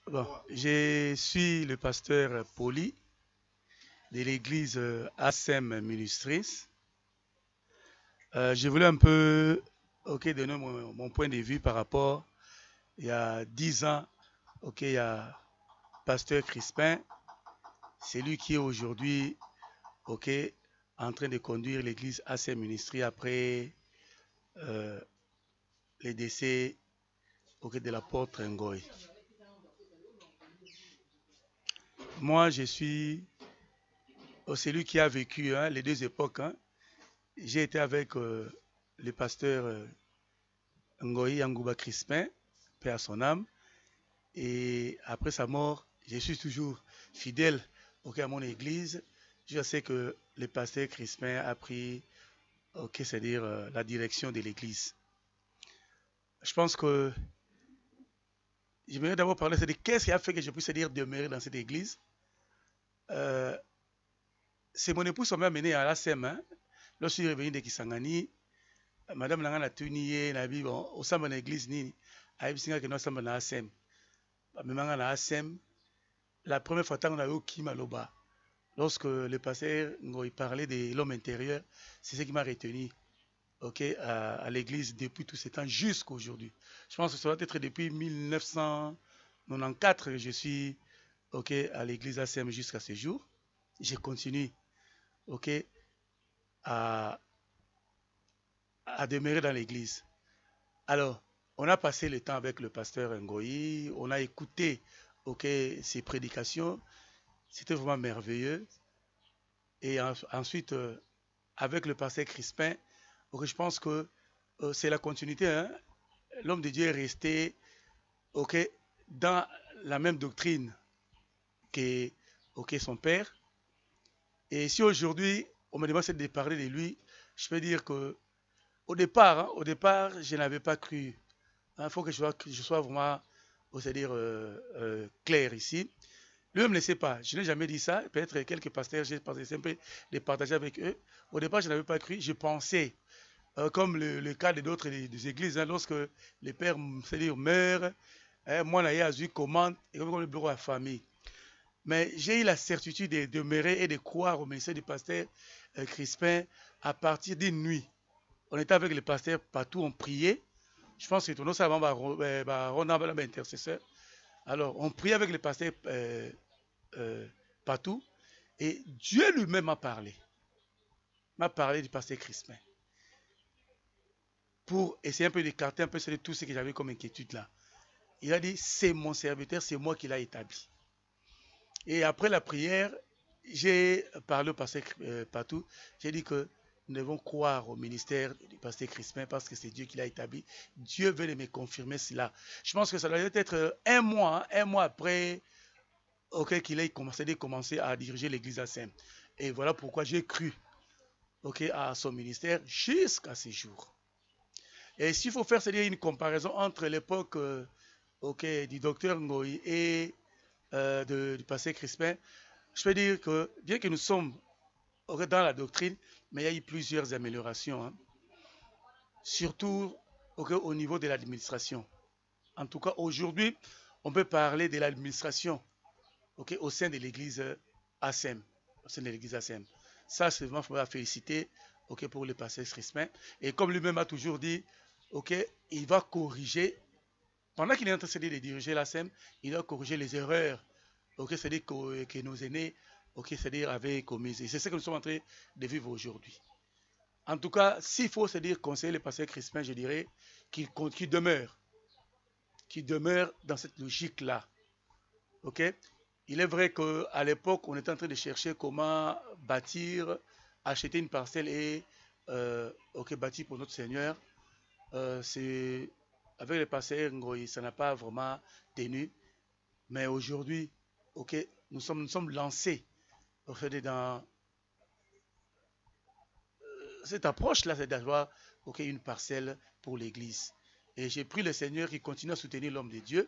Bon, je suis le pasteur Poli de l'église ASEM Ministries. Je voulais un peu donner mon point de vue par rapport il y a 10 ans. Il y a pasteur Crispin, c'est lui qui est aujourd'hui en train de conduire l'église ASEM Ministries après euh, les décès de l'apôtre Ngoï. Moi, je suis celui qui a vécu les deux époques. J'ai été avec le pasteur Ngoï Yangouba Crispin, paix à son âme. Et après sa mort, je suis toujours fidèle à mon église. Je sais que le pasteur Crispin a pris c'est-à-dire la direction de l'église. Je pense que j'aimerais d'abord parler de qu'est-ce qui a fait que je puisse dire demeurer dans cette église. C'est mon épouse qui m'a amené à la SEM. Lorsque je suis revenu de Kisangani, madame Nanga na tuni na bi bon au samba na église nini ayibisinga que no samba na ASEM. Memanga na ASEM, la première fois qu'on a eu Kimaloba, lorsque le pasteur il parlait de l'homme intérieur, c'est ce qui m'a retenu à l'église depuis tout ce temps jusqu'à aujourd'hui. Je pense que ça doit être depuis 1994 que je suis à l'église ASEM jusqu'à ce jour. Je continue à demeurer dans l'église. Alors, on a passé le temps avec le pasteur Ngoï, on a écouté ses prédications, c'était vraiment merveilleux. Et ensuite, avec le pasteur Crispin, je pense que c'est la continuité. L'homme de Dieu est resté dans la même doctrine que son père. Et si aujourd'hui, on me demande de parler de lui, je peux dire que au départ, je n'avais pas cru. Il faut que je sois vraiment, c'est-à-dire clair ici. Lui-même ne sait pas. Je n'ai jamais dit ça. Peut-être quelques pasteurs, j'ai pensé simple de partager avec eux. Au départ, je n'avais pas cru. Je pensais, comme le cas d'autres des églises, lorsque les pères, c'est-à-dire meurent, moi, je commande, et comme le bureau à famille. Mais j'ai eu la certitude de demeurer et de croire au ministère du pasteur Crispin à partir d'une nuit. On était avec le pasteur partout, on priait. Je pense que tout le monde a intercesseur. Alors, on priait avec le pasteur partout. Et Dieu lui-même m'a parlé du pasteur Crispin. Pour essayer un peu d'écarter un peu tout ce que j'avais comme inquiétude là. Il a dit, c'est mon serviteur, c'est moi qui l'ai établi. Et après la prière, j'ai parlé au pasteur partout. J'ai dit que nous devons croire au ministère du pasteur Crispin parce que c'est Dieu qui l'a établi. Dieu veut me confirmer cela. Je pense que ça doit être un mois après qu'il ait commencé à diriger l'église ASEM. Et voilà pourquoi j'ai cru à son ministère jusqu'à ce jour. Et s'il faut faire une comparaison entre l'époque du docteur Ngoï et du pasteur Crispin, je peux dire que bien que nous sommes dans la doctrine, mais il y a eu plusieurs améliorations, surtout au niveau de l'administration. En tout cas, aujourd'hui, on peut parler de l'administration au sein de l'église ASEM. Ça, c'est vraiment à féliciter pour le pasteur Crispin. Et comme lui-même a toujours dit, il va corriger, pendant qu'il est en train de diriger l'ASEM, il va corriger les erreurs c'est-à-dire que nos aînés c'est-à-dire avaient commises. Et c'est ce que nous sommes en train de vivre aujourd'hui. En tout cas, s'il faut conseiller le pasteur Crispin, je dirais qu'il demeure dans cette logique-là. Il est vrai qu'à l'époque, on était en train de chercher comment bâtir, acheter une parcelle et bâtir pour notre Seigneur. C'est avec le pasteur Ngoï, ça n'a pas vraiment tenu. Mais aujourd'hui, nous sommes lancés dans cette approche-là, c'est d'avoir une parcelle pour l'Église. Et j'ai pris le Seigneur qui continue à soutenir l'homme de Dieu.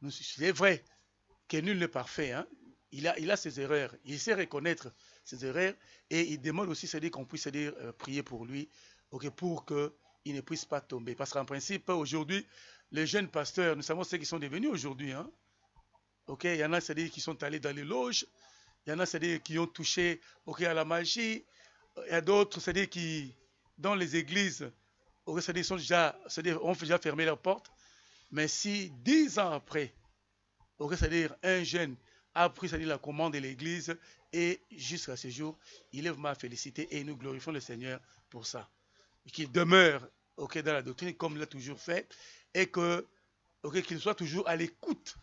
C'est vrai que nul n'est parfait. Il a ses erreurs. Il sait reconnaître ses erreurs et il demande aussi qu'on puisse prier pour lui pour que il ne puisse pas tomber. Parce qu'en principe, aujourd'hui, les jeunes pasteurs, nous savons ceux qui sont devenus aujourd'hui. Hein? Ok, il y en a, c'est-à-dire qui sont allés dans les loges. Il y en a, c'est-à-dire qui ont touché à la magie. Il y a d'autres, c'est-à-dire qui, dans les églises, c'est-à-dire sont déjà, c'est-à-dire ont déjà fermé leurs portes. Mais si 10 ans après, c'est-à-dire un jeune a pris, c'est-à-dire la commande de l'église et jusqu'à ce jour, il lève ma félicité et nous glorifions le Seigneur pour ça. Qu'il demeure dans la doctrine comme il l'a toujours fait et que qu'il soit toujours à l'écoute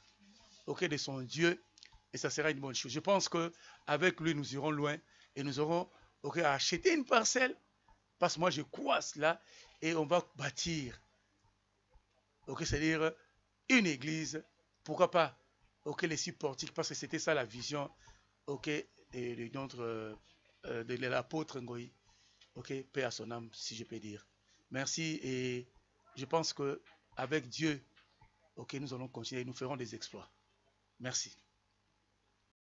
de son Dieu et ça sera une bonne chose. Je pense qu'avec lui, nous irons loin et nous aurons à acheter une parcelle parce que moi, je crois cela et on va bâtir, c'est-à-dire une église, pourquoi pas, les six portiques, parce que c'était ça la vision, de notre, de l'apôtre Ngoï, paix à son âme, si je peux dire. Merci et je pense que avec Dieu, nous allons continuer, nous ferons des exploits. Merci.